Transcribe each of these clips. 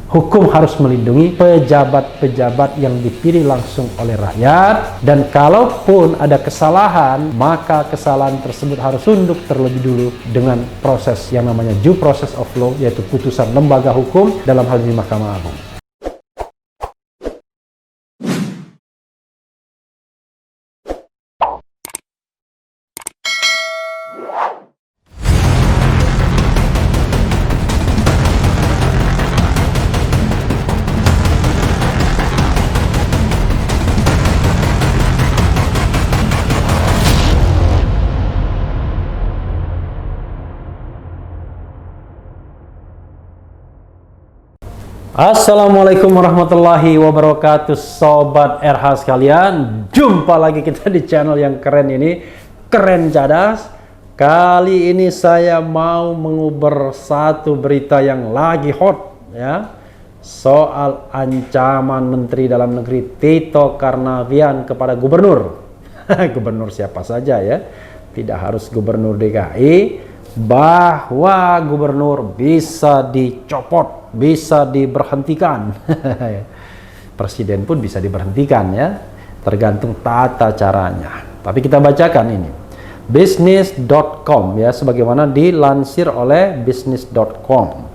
Hukum harus melindungi pejabat-pejabat yang dipilih langsung oleh rakyat, dan kalaupun ada kesalahan, maka kesalahan tersebut harus tunduk terlebih dulu dengan proses yang namanya due process of law, yaitu putusan lembaga hukum, dalam hal ini Mahkamah Agung. Assalamualaikum warahmatullahi wabarakatuh, Sobat RH sekalian. Jumpa lagi kita di channel yang keren ini, Keren Cadas. Kali ini saya mau menguber satu berita yang lagi hot, ya, soal ancaman Menteri Dalam Negeri Tito Karnavian kepada gubernur. Gubernur siapa saja, ya, tidak harus gubernur DKI, bahwa gubernur bisa dicopot, bisa diberhentikan. Presiden pun bisa diberhentikan, ya, tergantung tata caranya. Tapi kita bacakan ini bisnis.com, ya, sebagaimana dilansir oleh bisnis.com.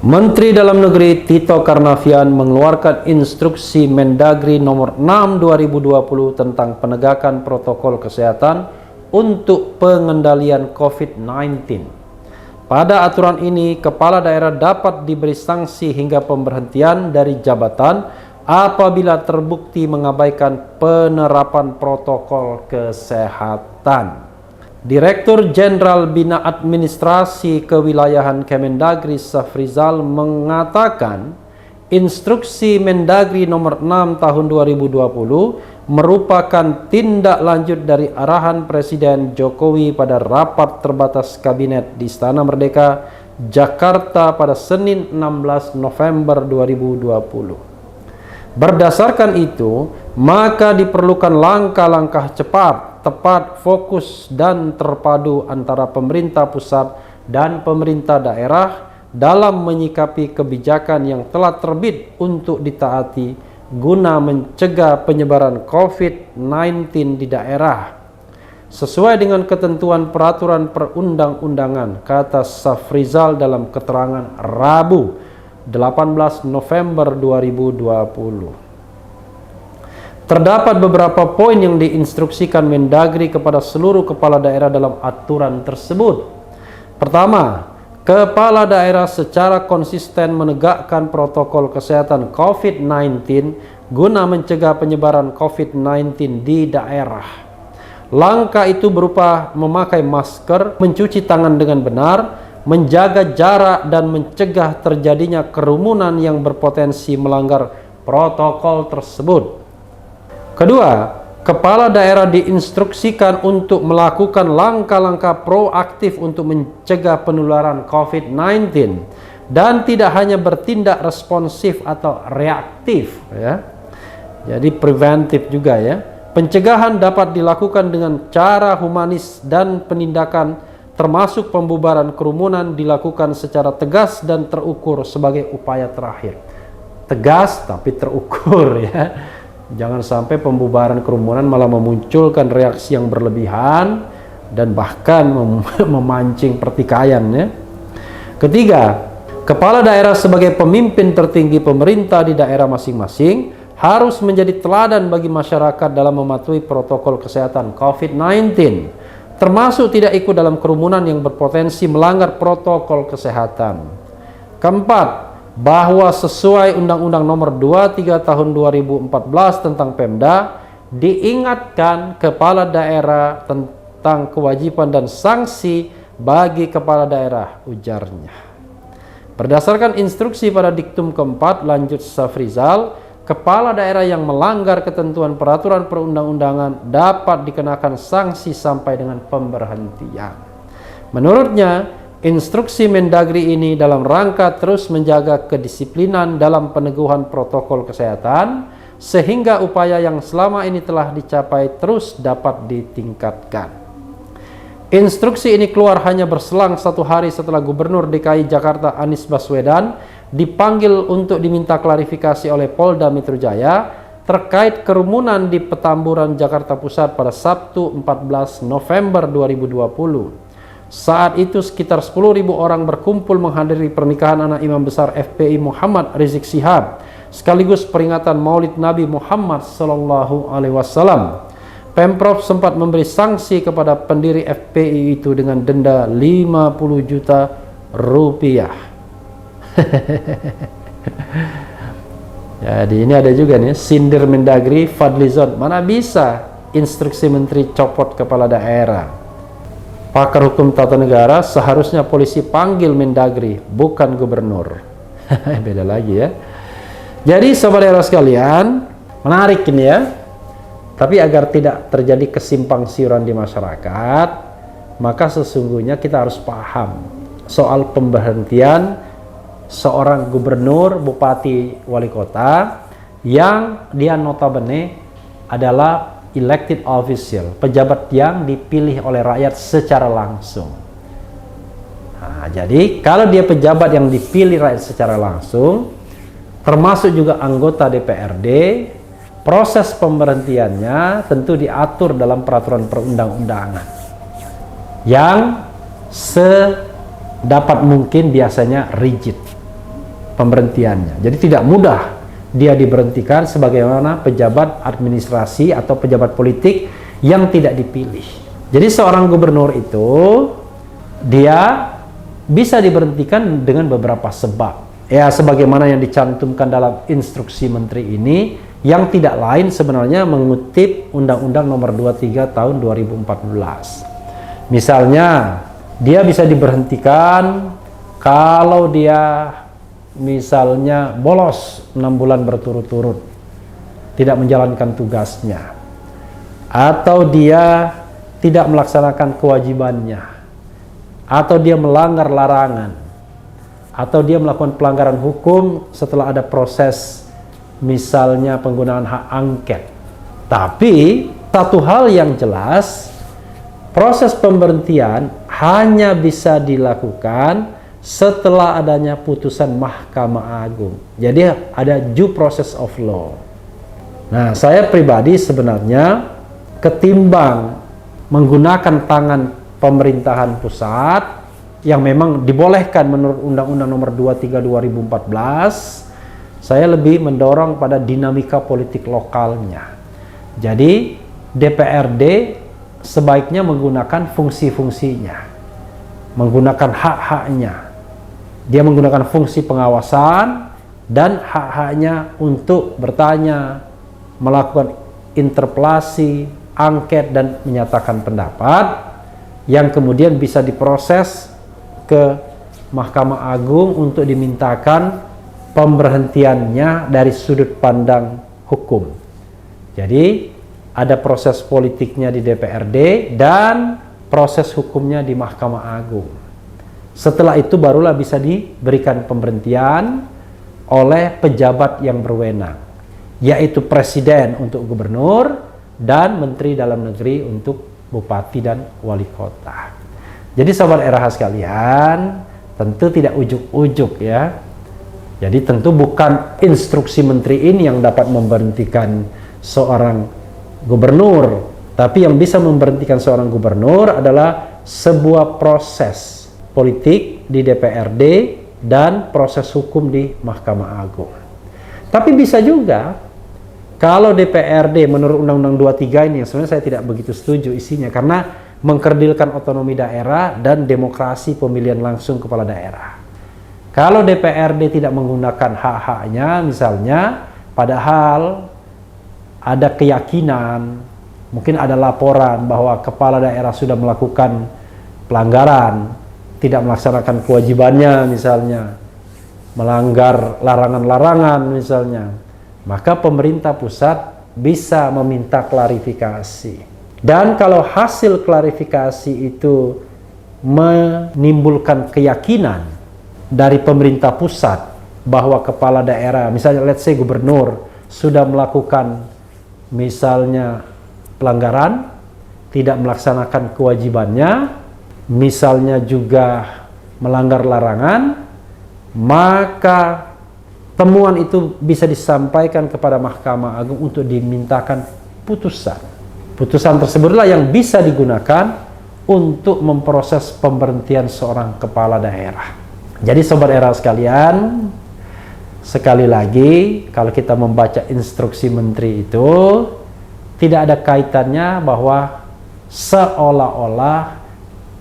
Menteri Dalam Negeri Tito Karnavian mengeluarkan instruksi Mendagri nomor 6 2020 tentang penegakan protokol kesehatan untuk pengendalian COVID-19. Pada aturan ini, kepala daerah dapat diberi sanksi hingga pemberhentian dari jabatan apabila terbukti mengabaikan penerapan protokol kesehatan. Direktur Jenderal Bina Administrasi Kewilayahan Kemendagri Safrizal mengatakan, instruksi Mendagri nomor 6 tahun 2020 merupakan tindak lanjut dari arahan Presiden Jokowi pada rapat terbatas kabinet di Istana Merdeka, Jakarta pada Senin 16 November 2020. Berdasarkan itu, maka diperlukan langkah-langkah cepat, tepat, fokus, dan terpadu antara pemerintah pusat dan pemerintah daerah dalam menyikapi kebijakan yang telah terbit untuk ditaati guna mencegah penyebaran COVID-19 di daerah sesuai dengan ketentuan peraturan perundang-undangan, kata Safrizal dalam keterangan Rabu 18 November 2020. Terdapat beberapa poin yang diinstruksikan Mendagri kepada seluruh kepala daerah dalam aturan tersebut. Pertama, kepala daerah secara konsisten menegakkan protokol kesehatan COVID-19 guna mencegah penyebaran COVID-19 di daerah. Langkah itu berupa memakai masker, mencuci tangan dengan benar, menjaga jarak, dan mencegah terjadinya kerumunan yang berpotensi melanggar protokol tersebut. Kedua, kepala daerah diinstruksikan untuk melakukan langkah-langkah proaktif untuk mencegah penularan COVID-19 dan tidak hanya bertindak responsif atau reaktif, ya. Jadi preventif juga, ya. Pencegahan dapat dilakukan dengan cara humanis dan penindakan termasuk pembubaran kerumunan dilakukan secara tegas dan terukur sebagai upaya terakhir. Tegas tapi terukur, ya. Jangan sampai pembubaran kerumunan malah memunculkan reaksi yang berlebihan dan bahkan memancing pertikaian, ya. Ketiga, kepala daerah sebagai pemimpin tertinggi pemerintah di daerah masing-masing harus menjadi teladan bagi masyarakat dalam mematuhi protokol kesehatan COVID-19, termasuk tidak ikut dalam kerumunan yang berpotensi melanggar protokol kesehatan. Keempat, bahwa sesuai Undang-Undang Nomor 23 Tahun 2014 tentang Pemda, diingatkan kepala daerah tentang kewajiban dan sanksi bagi kepala daerah, ujarnya. Berdasarkan instruksi pada diktum keempat, lanjut Safrizal, kepala daerah yang melanggar ketentuan peraturan perundang-undangan dapat dikenakan sanksi sampai dengan pemberhentian. Menurutnya, instruksi Mendagri ini dalam rangka terus menjaga kedisiplinan dalam peneguhan protokol kesehatan, sehingga upaya yang selama ini telah dicapai terus dapat ditingkatkan. Instruksi ini keluar hanya berselang 1 hari setelah Gubernur DKI Jakarta Anies Baswedan dipanggil untuk diminta klarifikasi oleh Polda Metro Jaya terkait kerumunan di Petamburan, Jakarta Pusat pada Sabtu 14 November 2020. Saat itu sekitar 10.000 orang berkumpul menghadiri pernikahan anak Imam Besar FPI Muhammad Rizik Syihab sekaligus peringatan Maulid Nabi Muhammad Sallallahu Alaihi Wasallam. Pemprov sempat memberi sanksi kepada pendiri FPI itu dengan denda 50 juta rupiah. Jadi ini ada juga nih sindir Mendagri Fadlizon, mana bisa instruksi menteri copot kepala daerah. Pakar hukum tata negara, seharusnya polisi panggil Mendagri, bukan gubernur. Beda lagi ya. Jadi sobat daerah sekalian, menarik ini ya. Tapi agar tidak terjadi kesimpang siuran di masyarakat, maka sesungguhnya kita harus paham soal pemberhentian seorang gubernur, bupati, wali kota yang dia notabene adalah elected official, pejabat yang dipilih oleh rakyat secara langsung. Nah, jadi kalau dia pejabat yang dipilih rakyat secara langsung, termasuk juga anggota DPRD, proses pemberhentiannya tentu diatur dalam peraturan perundang-undangan yang sedapat mungkin biasanya rigid pemberhentiannya. Jadi tidak mudah dia diberhentikan sebagaimana pejabat administrasi atau pejabat politik yang tidak dipilih. Jadi seorang gubernur itu dia bisa diberhentikan dengan beberapa sebab. Ya, sebagaimana yang dicantumkan dalam instruksi menteri ini, yang tidak lain sebenarnya mengutip Undang-Undang Nomor 23 Tahun 2014. Misalnya, dia bisa diberhentikan kalau dia misalnya bolos 6 bulan berturut-turut, tidak menjalankan tugasnya, atau dia tidak melaksanakan kewajibannya, atau dia melanggar larangan, atau dia melakukan pelanggaran hukum setelah ada proses misalnya penggunaan hak angket. Tapi satu hal yang jelas, proses pemberhentian hanya bisa dilakukan setelah adanya putusan Mahkamah Agung. Jadi ada due process of law. Nah, saya pribadi sebenarnya ketimbang menggunakan tangan pemerintahan pusat yang memang dibolehkan menurut Undang-Undang Nomor 23 2014, saya lebih mendorong pada dinamika politik lokalnya. Jadi DPRD sebaiknya menggunakan fungsi-fungsinya, menggunakan hak-haknya. Dia menggunakan fungsi pengawasan dan hak-haknya untuk bertanya, melakukan interpelasi, angket, dan menyatakan pendapat yang kemudian bisa diproses ke Mahkamah Agung untuk dimintakan pemberhentiannya dari sudut pandang hukum. Jadi ada proses politiknya di DPRD dan proses hukumnya di Mahkamah Agung. Setelah itu barulah bisa diberikan pemberhentian oleh pejabat yang berwenang, yaitu presiden untuk gubernur dan menteri dalam negeri untuk bupati dan wali kota. Jadi sahabat RH sekalian, tentu tidak ujuk-ujuk ya. Jadi tentu bukan instruksi menteri ini yang dapat memberhentikan seorang gubernur, tapi yang bisa memberhentikan seorang gubernur adalah sebuah proses politik di DPRD dan proses hukum di Mahkamah Agung. Tapi bisa juga kalau DPRD menurut Undang-Undang 23 ini, yang sebenarnya saya tidak begitu setuju isinya karena mengkerdilkan otonomi daerah dan demokrasi pemilihan langsung kepala daerah. Kalau DPRD tidak menggunakan hak-haknya misalnya, padahal ada keyakinan, mungkin ada laporan bahwa kepala daerah sudah melakukan pelanggaran, tidak melaksanakan kewajibannya misalnya, melanggar larangan-larangan misalnya, maka pemerintah pusat bisa meminta klarifikasi. Dan kalau hasil klarifikasi itu menimbulkan keyakinan dari pemerintah pusat bahwa kepala daerah, misalnya let's say gubernur, sudah melakukan misalnya pelanggaran, tidak melaksanakan kewajibannya, misalnya juga melanggar larangan, maka temuan itu bisa disampaikan kepada Mahkamah Agung untuk dimintakan putusan. Putusan tersebutlah yang bisa digunakan untuk memproses pemberhentian seorang kepala daerah. Jadi sobat era sekalian, sekali lagi kalau kita membaca instruksi menteri itu tidak ada kaitannya bahwa seolah-olah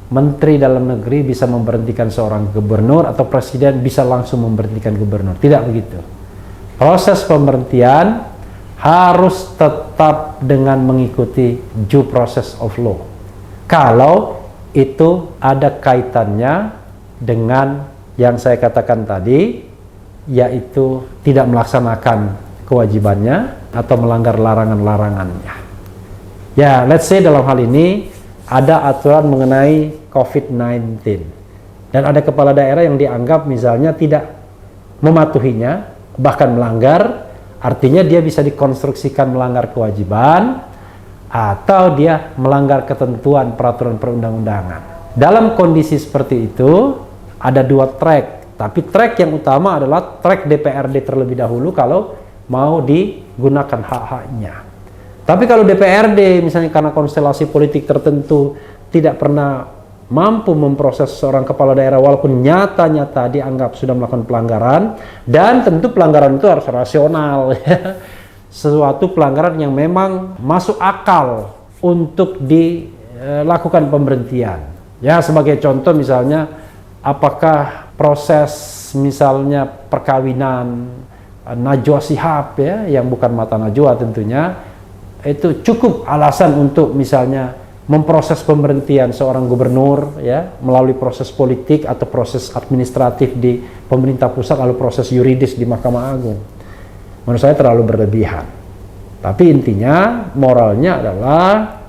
menteri dalam negeri bisa memberhentikan seorang gubernur atau presiden bisa langsung memberhentikan gubernur. Tidak begitu. Proses pemberhentian harus tetap dengan mengikuti due process of law. Kalau itu ada kaitannya dengan yang saya katakan tadi, yaitu tidak melaksanakan kewajibannya atau melanggar larangan-larangannya. Ya, let's say dalam hal ini ada aturan mengenai COVID-19 dan ada kepala daerah yang dianggap misalnya tidak mematuhinya, bahkan melanggar, artinya dia bisa dikonstruksikan melanggar kewajiban atau dia melanggar ketentuan peraturan perundang-undangan. Dalam kondisi seperti itu ada dua track, tapi track yang utama adalah track DPRD terlebih dahulu kalau mau digunakan hak-haknya. Tapi kalau DPRD misalnya karena konstelasi politik tertentu tidak pernah mampu memproses seorang kepala daerah walaupun nyata-nyata dianggap sudah melakukan pelanggaran, dan tentu pelanggaran itu harus rasional, sesuatu pelanggaran yang memang masuk akal untuk dilakukan pemberhentian. Ya, sebagai contoh misalnya apakah proses misalnya perkawinan Najwa Shihab ya, yang bukan mata Najwa tentunya, itu cukup alasan untuk misalnya memproses pemberhentian seorang gubernur ya melalui proses politik atau proses administratif di pemerintah pusat lalu proses yuridis di Mahkamah Agung. Menurut saya terlalu berlebihan. Tapi intinya moralnya adalah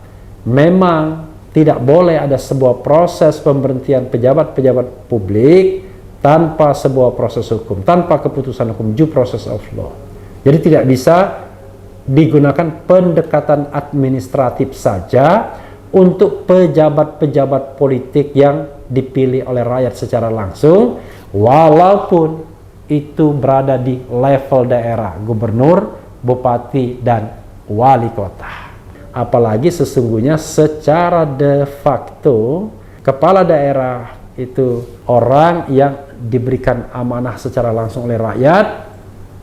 memang tidak boleh ada sebuah proses pemberhentian pejabat-pejabat publik tanpa sebuah proses hukum, tanpa keputusan hukum, due process of law. Jadi tidak bisa digunakan pendekatan administratif saja untuk pejabat-pejabat politik yang dipilih oleh rakyat secara langsung, walaupun itu berada di level daerah, gubernur, bupati, dan wali kota. Apalagi sesungguhnya secara de facto, kepala daerah itu orang yang diberikan amanah secara langsung oleh rakyat,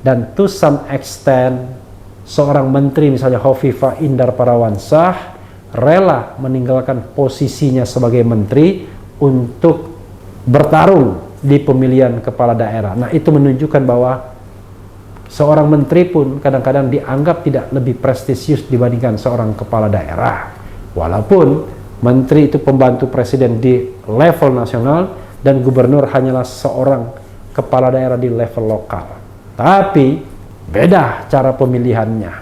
dan to some extent seorang menteri misalnya Hovifah Indar Parawansa rela meninggalkan posisinya sebagai menteri untuk bertarung di pemilihan kepala daerah. Nah, itu menunjukkan bahwa seorang menteri pun kadang-kadang dianggap tidak lebih prestisius dibandingkan seorang kepala daerah. Walaupun menteri itu pembantu presiden di level nasional dan gubernur hanyalah seorang kepala daerah di level lokal. Tapi beda cara pemilihannya,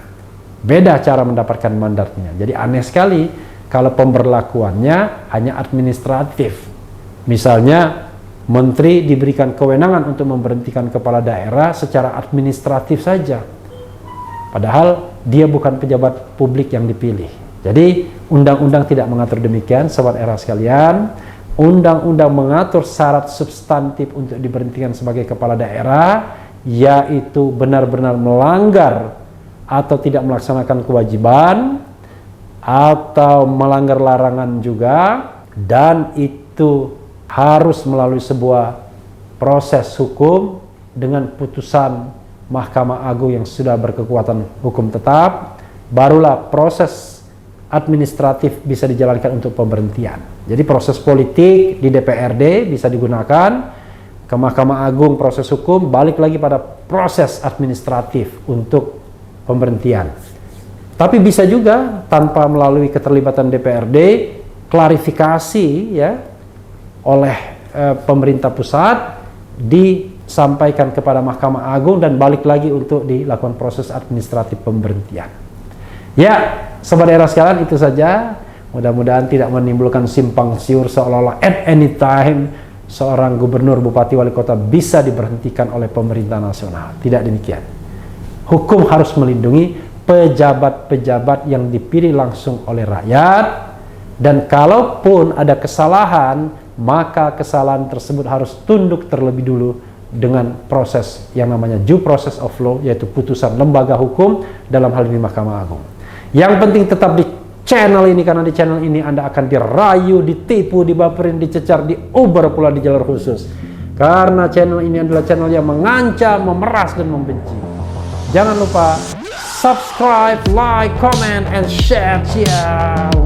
beda cara mendapatkan mandatnya. Jadi aneh sekali kalau pemberlakuannya hanya administratif. Misalnya menteri diberikan kewenangan untuk memberhentikan kepala daerah secara administratif saja, padahal dia bukan pejabat publik yang dipilih. Jadi undang-undang tidak mengatur demikian, sobat era sekalian. Undang-undang mengatur syarat substantif untuk diberhentikan sebagai kepala daerah, yaitu benar-benar melanggar atau tidak melaksanakan kewajiban atau melanggar larangan juga, dan itu harus melalui sebuah proses hukum dengan putusan Mahkamah Agung yang sudah berkekuatan hukum tetap, barulah proses administratif bisa dijalankan untuk pemberhentian. Jadi proses politik di DPRD bisa digunakan, ke Mahkamah Agung proses hukum, balik lagi pada proses administratif untuk pemberhentian. Tapi bisa juga tanpa melalui keterlibatan DPRD, klarifikasi ya oleh pemerintah pusat disampaikan kepada Mahkamah Agung dan balik lagi untuk dilakukan proses administratif pemberhentian. Ya, sobat era sekalian, itu saja. Mudah-mudahan tidak menimbulkan simpang siur seolah-olah at any time seorang gubernur, bupati, wali kota bisa diberhentikan oleh pemerintah nasional. Tidak demikian. Hukum harus melindungi pejabat-pejabat yang dipilih langsung oleh rakyat, dan kalaupun ada kesalahan, maka kesalahan tersebut harus tunduk terlebih dulu dengan proses yang namanya due process of law, yaitu putusan lembaga hukum, dalam hal ini Mahkamah Agung. Yang penting tetap di channel ini, karena di channel ini Anda akan dirayu, ditipu, dibaperin, dicecar, diuber pula di jalur khusus. Karena channel ini adalah channel yang mengancam, memeras, dan membenci. Jangan lupa subscribe, like, comment, and share. Ciao.